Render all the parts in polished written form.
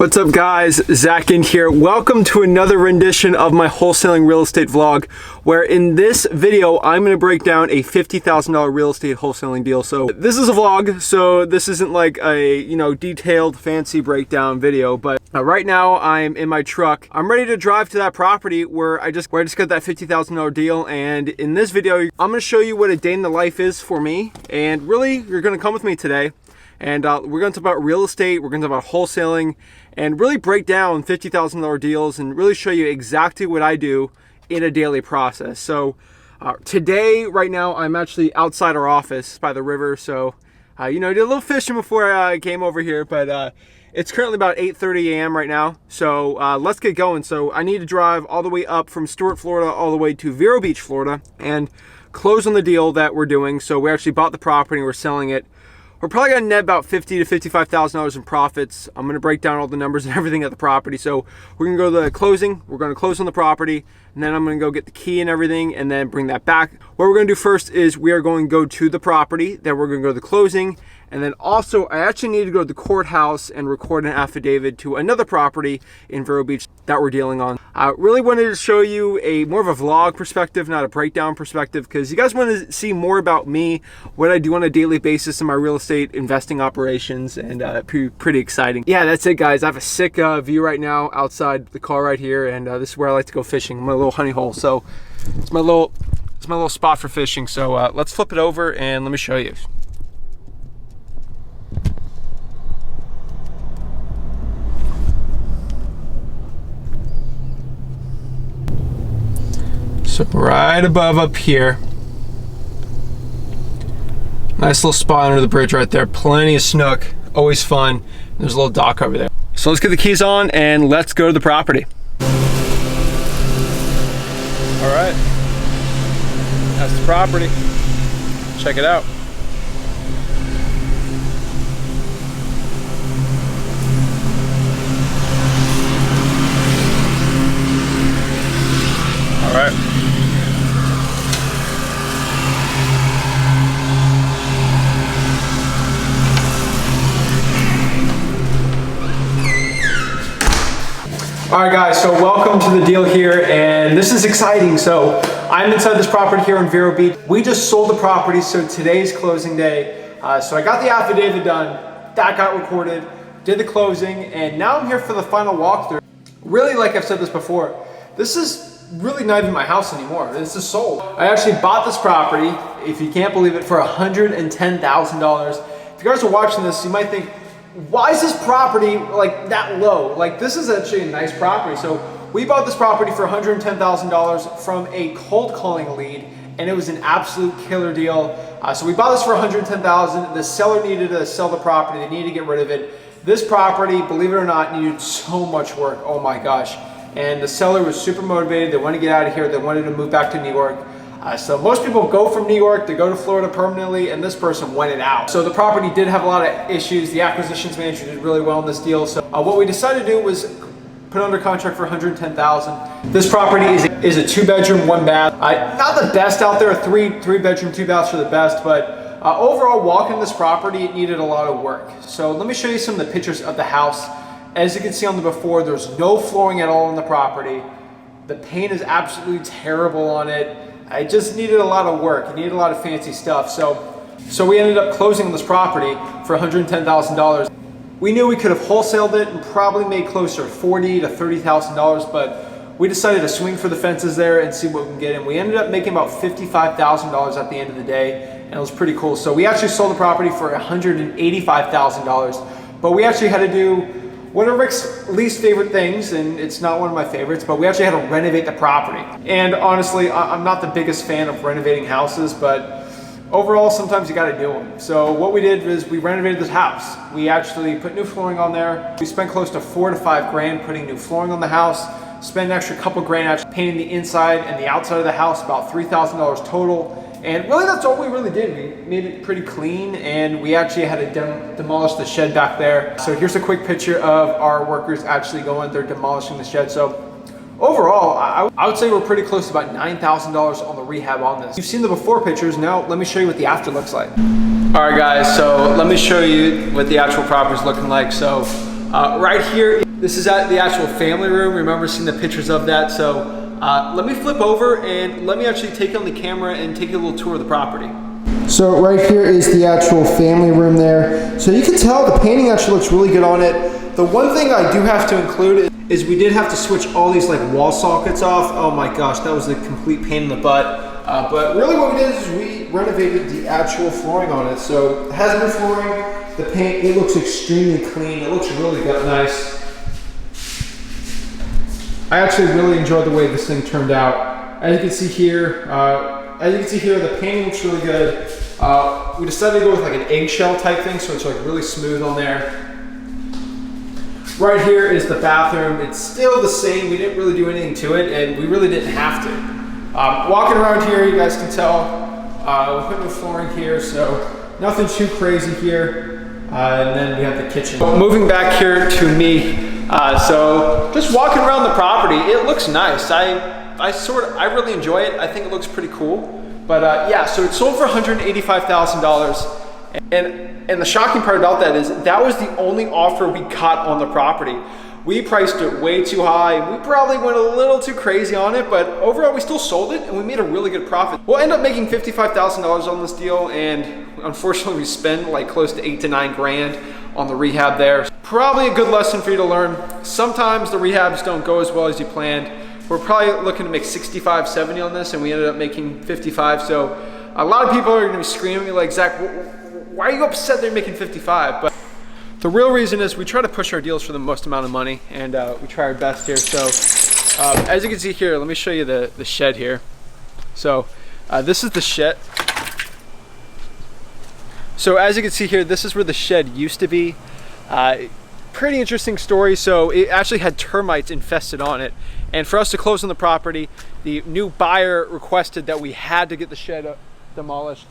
What's up guys, Zach Ginn here. Welcome to another rendition of my wholesaling real estate vlog, where in this video, I'm gonna break down a $50,000 real estate wholesaling deal. So this is a vlog, so this isn't like a, detailed fancy breakdown video, but right now I'm in my truck. I'm ready to drive to that property where I just got that $50,000 deal. And in this video, I'm gonna show you what a day in the life is for me. And really, you're gonna come with me today. And we're going to talk about real estate, we're going to talk about wholesaling, and really break down $50,000 deals and really show you exactly what I do in a daily process. So today, right now, I'm actually outside our office by the river. So, did a little fishing before I came over here, but it's currently about 8:30 a.m. right now. So let's get going. So I need to drive all the way up from Stuart, Florida, all the way to Vero Beach, Florida, and close on the deal that we're doing. So we actually bought the property and we're selling it. We're probably gonna net about $50,000 to $55,000 in profits. I'm gonna break down all the numbers and everything at the property. So we're gonna go to the closing, we're gonna close on the property, and then I'm gonna go get the key and everything and then bring that back. What we're gonna do first is we are going to go to the property, then we're gonna go to the closing, and then also I actually need to go to the courthouse and record an affidavit to another property in Vero Beach that we're dealing on. I really wanted to show you a more of a vlog perspective, not a breakdown perspective, because you guys want to see more about me, what I do on a daily basis in my real estate investing operations, and pretty exciting. Yeah, that's it guys. I have a sick view right now outside the car right here, and this is where I like to go fishing, my little honey hole. So it's my little spot for fishing. So let's flip it over and let me show you. So right above up here, nice little spot under the bridge right there, plenty of snook, always fun. There's a little dock over there. So let's get the keys on and let's go to the property. All right, that's the property. Check it out. All right. All right guys, so welcome to the deal here, and this is exciting. So I'm inside this property here in Vero Beach. We just sold the property, so today's closing day. So I got the affidavit done, that got recorded, did the closing, and now I'm here for the final walkthrough. Really, like I've said this before, this is really not even my house anymore. This is sold. I actually bought this property, if you can't believe it, for $110,000. If you guys are watching this, you might think, why is this property like that low? Like, this is actually a nice property. So we bought this property for $110,000 from a cold calling lead, and it was an absolute killer deal. So we bought this for $110,000. The seller needed to sell the property. They needed to get rid of it. This property, believe it or not, needed so much work. Oh my gosh. And the seller was super motivated. They wanted to get out of here. They wanted to move back to New York. So most people go from New York to go to Florida permanently, and this person wanted out. So the property did have a lot of issues. The acquisitions manager did really well in this deal. So what we decided to do was put under contract for $110,000. This property is a 2-bedroom, 1-bath. Not the best out there. 3-bedroom, 2 baths are the best, but overall, walking this property, it needed a lot of work. So let me show you some of the pictures of the house. As you can see on the before, there's no flooring at all on the property. The paint is absolutely terrible on it. I just needed a lot of work. It needed a lot of fancy stuff. So we ended up closing on this property for $110,000. We knew we could have wholesaled it and probably made closer to $40,000 to $30,000, but we decided to swing for the fences there and see what we can get in. We ended up making about $55,000 at the end of the day, and it was pretty cool. So we actually sold the property for $185,000, but we actually had to do one of Rick's least favorite things, and it's not one of my favorites, but we actually had to renovate the property. And honestly, I'm not the biggest fan of renovating houses, but overall, sometimes you gotta do them. So what we did was we renovated this house. We actually put new flooring on there. We spent close to $4,000 to $5,000 putting new flooring on the house, spent an extra couple grand actually painting the inside and the outside of the house, about $3,000 total. And really, that's all we really did. We made it pretty clean, and we actually had to demolish the shed back there. So here's a quick picture of our workers actually going, they're demolishing the shed. So overall, I would say we're pretty close to about $9,000 on the rehab on this. You've seen the before pictures, now let me show you what the after looks like. All right guys, so let me show you what the actual property is looking like. So Right here, this is at the actual family room. Remember seeing the pictures of that. So let me flip over and let me actually take on the camera and take a little tour of the property. So right here is the actual family room there. So you can tell the painting actually looks really good on it. The one thing I do have to include is we did have to switch all these like wall sockets off. Oh my gosh, that was a complete pain in the butt. But really what we did is we renovated the actual flooring on it. So it has new flooring, the paint, it looks extremely clean. It looks really nice. I actually really enjoyed the way this thing turned out. As you can see here, the painting looks really good. We decided to go with like an eggshell type thing, so it's like really smooth on there. Right here is the bathroom. It's still the same. We didn't really do anything to it, and we really didn't have to. Walking around here, you guys can tell, we put new flooring here, so nothing too crazy here. And then we have the kitchen. Moving back here to me, so just walking around the property, it looks nice. I really enjoy it. I think it looks pretty cool. But yeah, so it sold for $185,000. And the shocking part about that is that was the only offer we got on the property. We priced it way too high. We probably went a little too crazy on it, but overall we still sold it and we made a really good profit. We'll end up making $55,000 on this deal, and unfortunately we spent like close to 8 to 9 grand on the rehab there. Probably a good lesson for you to learn. Sometimes the rehabs don't go as well as you planned. We're probably looking to make 65, 70 on this, and we ended up making 55. So a lot of people are gonna be screaming at me like, Zach, why are you upset they're making 55? But the real reason is we try to push our deals for the most amount of money, and we try our best here. So as you can see here, let me show you the shed here. So this is the shed. So as you can see here, this is where the shed used to be. Pretty interesting story. So it actually had termites infested on it. And for us to close on the property, the new buyer requested that we had to get the shed demolished.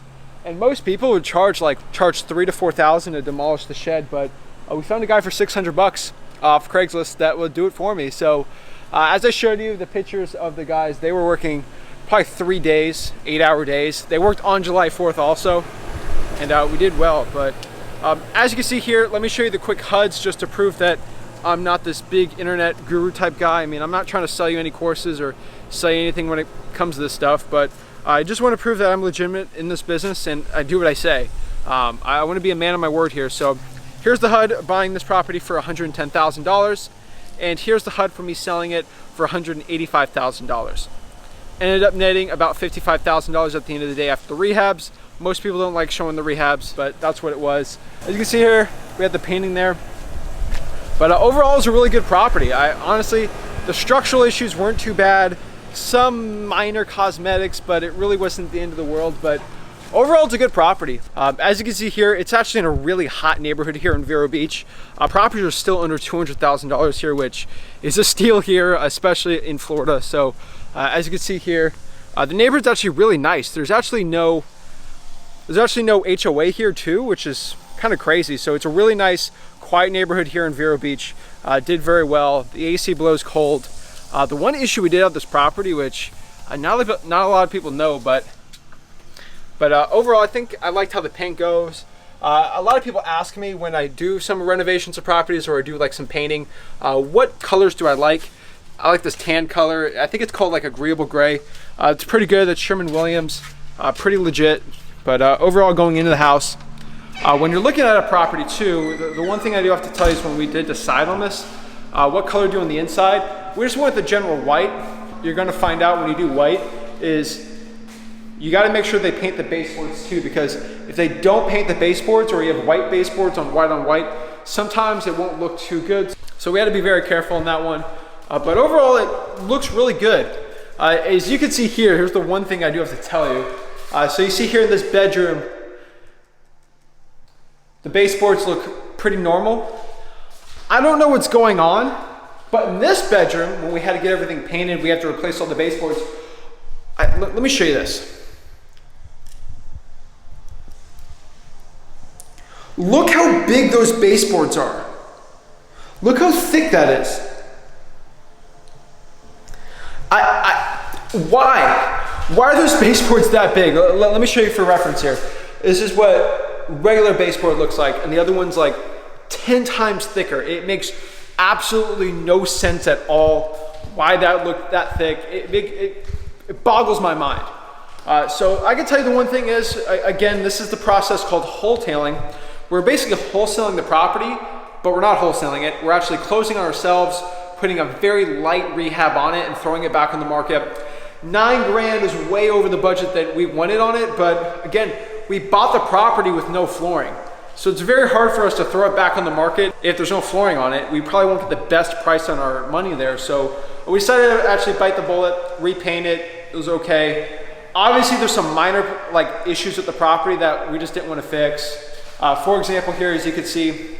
And most people would charge $3,000 to $4,000 to demolish the shed, but we found a guy for $600 off Craigslist that would do it for me. So as I showed you the pictures of the guys, they were working probably 3 days, 8-hour days. They worked on July 4th also, and we did well. But as you can see here, let me show you the quick HUDs just to prove that I'm not this big internet guru type guy. I mean, I'm not trying to sell you any courses or sell you anything when it comes to this stuff, but I just want to prove that I'm legitimate in this business and I do what I say. I want to be a man of my word here. So here's the HUD buying this property for $110,000, and here's the HUD for me selling it for $185,000. Ended up netting about $55,000 at the end of the day after the rehabs. Most people don't like showing the rehabs, but that's what it was. As you can see here, we had the painting there. But overall, it's a really good property. Honestly, the structural issues weren't too bad. Some minor cosmetics, but it really wasn't the end of the world. But overall, it's a good property. As you can see here, it's actually in a really hot neighborhood here in Vero Beach. Properties are still under $200,000 here, which is a steal here, especially in Florida. So as you can see here, the neighborhood's actually really nice. There's actually no HOA here too, which is kind of crazy. So it's a really nice, quiet neighborhood here in Vero Beach. Did very well. The AC blows cold. The one issue we did have this property, which not a lot of people know, but overall, I think I liked how the paint goes. A lot of people ask me when I do some renovations of properties or I do like some painting, what colors do I like? I like this tan color. I think it's called like agreeable gray. It's pretty good. That's Sherwin-Williams. Pretty legit. But overall, going into the house, when you're looking at a property too, the one thing I do have to tell you is when we did decide on this, what color do on the inside, we just went with the general white. You're gonna find out when you do white is you gotta make sure they paint the baseboards too, because if they don't paint the baseboards or you have white baseboards on white, sometimes it won't look too good. So we had to be very careful on that one. But overall, it looks really good. As you can see here, here's the one thing I do have to tell you. So you see here in this bedroom, the baseboards look pretty normal. I don't know what's going on, but in this bedroom, when we had to get everything painted, we had to replace all the baseboards. Let me show you this. Look how big those baseboards are. Look how thick that is. Why are those baseboards that big? Let me show you for reference here. This is what regular baseboard looks like, and the other one's like 10 times thicker. It makes absolutely no sense at all why that looked that thick. It boggles my mind. So I can tell you the one thing is, again, this is the process called wholetailing. We're basically wholesaling the property, but we're not wholesaling it. We're actually closing on ourselves, putting a very light rehab on it and throwing it back on the market. $9 is way over the budget that we wanted on it, but again, we bought the property with no flooring. So it's very hard for us to throw it back on the market if there's no flooring on it. We probably won't get the best price on our money there. So we decided to actually bite the bullet, repaint it. It was okay. Obviously there's some minor issues with the property that we just didn't want to fix. For example, here, as you can see,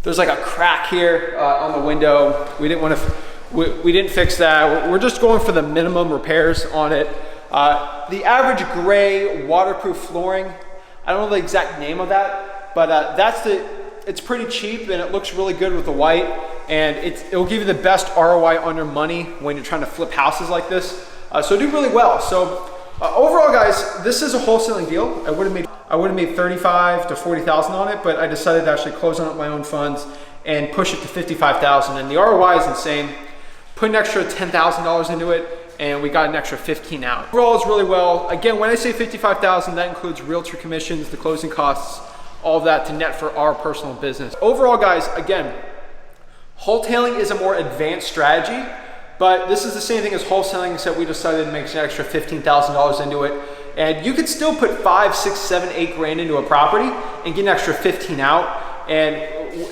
there's like a crack here on the window. We didn't fix that. We're just going for the minimum repairs on it. The average gray waterproof flooring, I don't know the exact name of that, but it's pretty cheap and it looks really good with the white, and it'll give you the best ROI on your money when you're trying to flip houses like this. So it did really well. So overall, guys, this is a wholesaling deal. I would have made $35,000 to $40,000 on it, but I decided to actually close on it with my own funds and push it to $55,000, and the ROI is insane. Put an extra $10,000 into it, and we got an extra 15 out. Overall, it's really well. Again, when I say $55,000, that includes realtor commissions, the closing costs, all of that to net for our personal business. Overall, guys, again, wholetailing is a more advanced strategy, but this is the same thing as wholesaling, except we decided to make an extra $15,000 into it. And you could still put 5, 6, 7, 8 grand into a property and get an extra 15 out. And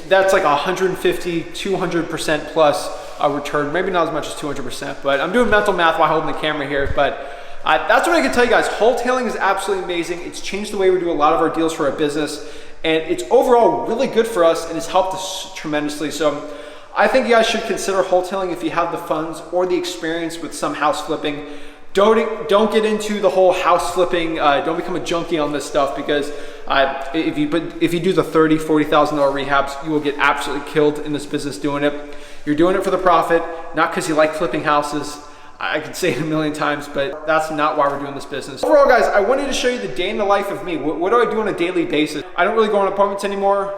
that's like 150, 200% plus a return. Maybe not as much as 200%, but I'm doing mental math while holding the camera here. But that's what I can tell you guys. Wholetailing is absolutely amazing. It's changed the way we do a lot of our deals for our business. And it's overall really good for us and has helped us tremendously. So I think you guys should consider wholetailing if you have the funds or the experience with some house flipping. Don't get into the whole house flipping. Don't become a junkie on this stuff, because if you do the $30,000, $40,000 rehabs, you will get absolutely killed in this business doing it. You're doing it for the profit, not because you like flipping houses. I could say it a million times, but that's not why we're doing this business. Overall, guys, I wanted to show you the day in the life of me. What do I do on a daily basis? I don't really go on appointments anymore.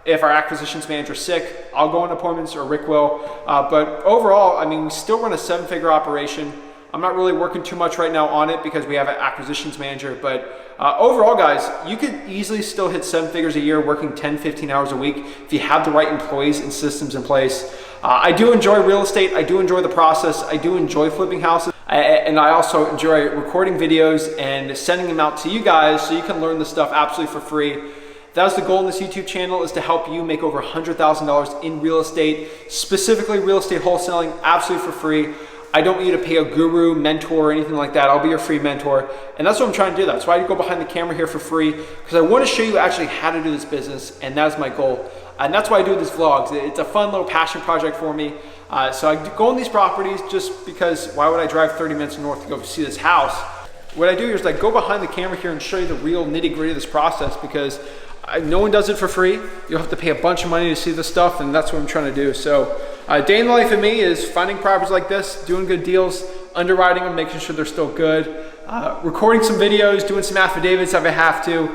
If our acquisitions manager is sick, I'll go on appointments, or Rick will. But overall, I mean, we still run a 7-figure operation. I'm not really working too much right now on it because we have an acquisitions manager, but overall, guys, you could easily still hit 7 figures a year working 10, 15 hours a week if you have the right employees and systems in place. I do enjoy real estate. I do enjoy the process. I do enjoy flipping houses. And I also enjoy recording videos and sending them out to you guys so you can learn this stuff absolutely for free. That's the goal in this YouTube channel, is to help you make over $100,000 in real estate, specifically real estate wholesaling, absolutely for free. I don't need you to pay a guru, mentor, or anything like that. I'll be your free mentor. And that's what I'm trying to do. That's why I go behind the camera here for free, because I want to show you actually how to do this business, and that is my goal. And that's why I do these vlogs. It's a fun little passion project for me. So I go on these properties just because why would I drive 30 minutes north to go see this house? What I do here is go behind the camera here and show you the real nitty-gritty of this process, because no one does it for free. You'll have to pay a bunch of money to see this stuff, and that's what I'm trying to do. So day in the life of me is finding properties like this, doing good deals, underwriting them, making sure they're still good, recording some videos, doing some affidavits if I have to,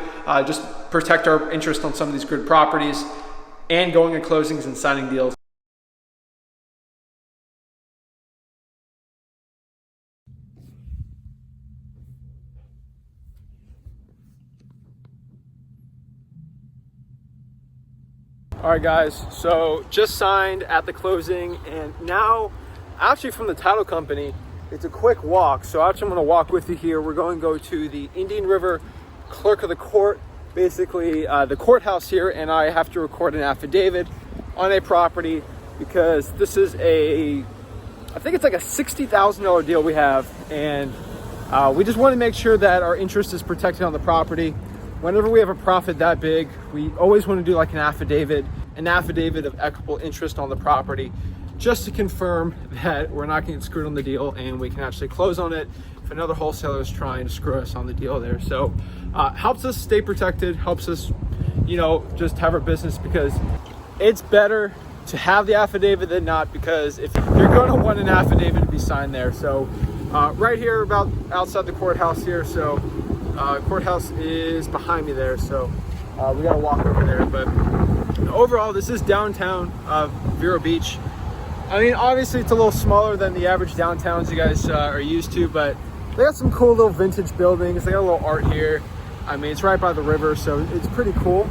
just protect our interest on some of these good properties, and going at closings and signing deals. All right, guys, so just signed at the closing, and now actually from the title company, it's a quick walk. So actually I'm gonna walk with you here. We're going to go to the Indian River Clerk of the Court, basically the courthouse here, and I have to record an affidavit on a property because this is I think it's like a $60,000 deal we have, and we just want to make sure that our interest is protected on the property. Whenever we have a profit that big, we always want to do like an affidavit of equitable interest on the property, just to confirm that we're not getting screwed on the deal and we can actually close on it if another wholesaler is trying to screw us on the deal there. So helps us stay protected, helps us, just have our business, because it's better to have the affidavit than not, because if you're going to want an affidavit to be signed there. So right here, about outside the courthouse here. So courthouse is behind me there. So We gotta walk over there, but overall, this is downtown Vero Beach. I mean, obviously it's a little smaller than the average downtowns you guys are used to, but they got some cool little vintage buildings. They got a little art here. I mean, it's right by the river, so it's pretty cool.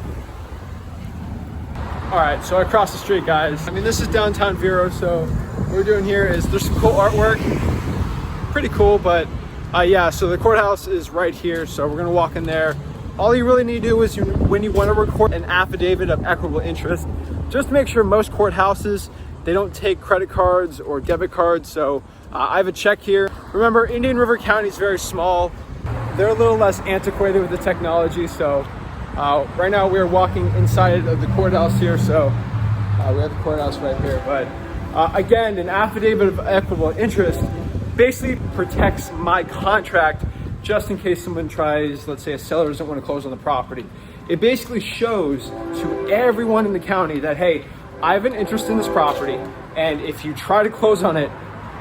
All right, so I crossed the street, guys. I mean, this is downtown Vero, so what we're doing here is there's some cool artwork. Pretty cool, but yeah, so the courthouse is right here, so we're gonna walk in there. All you really need to do is when you want to record an affidavit of equitable interest, just make sure most courthouses, they don't take credit cards or debit cards. So I have a check here. Remember, Indian River County is very small. They're a little less antiquated with the technology. So right now we're walking inside of the courthouse here. So we have the courthouse right here. But again, an affidavit of equitable interest basically protects my contract just in case someone tries, let's say a seller doesn't want to close on the property. It basically shows to everyone in the county that, hey, I have an interest in this property, and if you try to close on it,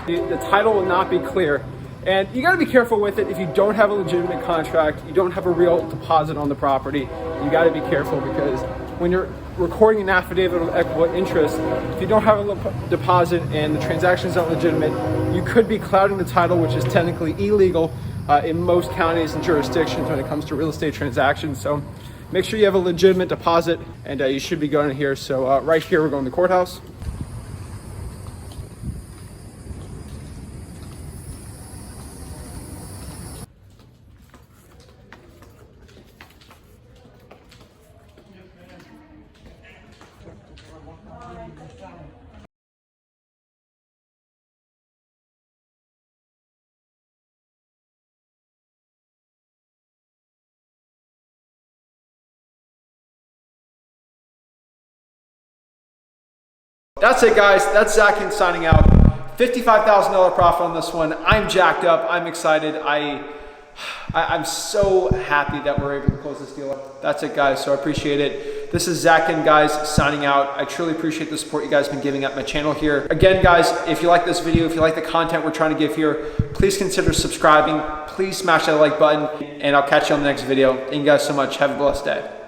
the title will not be clear. And you got to be careful with it. If you don't have a legitimate contract, you don't have a real deposit on the property, you got to be careful, because when you're recording an affidavit of equitable interest, if you don't have a deposit and the transaction is not legitimate, you could be clouding the title, which is technically illegal in most counties and jurisdictions when it comes to real estate transactions. So make sure you have a legitimate deposit, and you should be going here. So right here, we're going to the courthouse. That's it, guys. That's Zach Ginn signing out. $55,000 profit on this one. I'm jacked up. I'm excited. I'm so happy that we're able to close this deal up. That's it, guys. So I appreciate it. This is Zach Ginn, guys, signing out. I truly appreciate the support you guys have been giving at my channel here. Again, guys, if you like this video, if you like the content we're trying to give here, please consider subscribing. Please smash that like button, and I'll catch you on the next video. Thank you guys so much. Have a blessed day.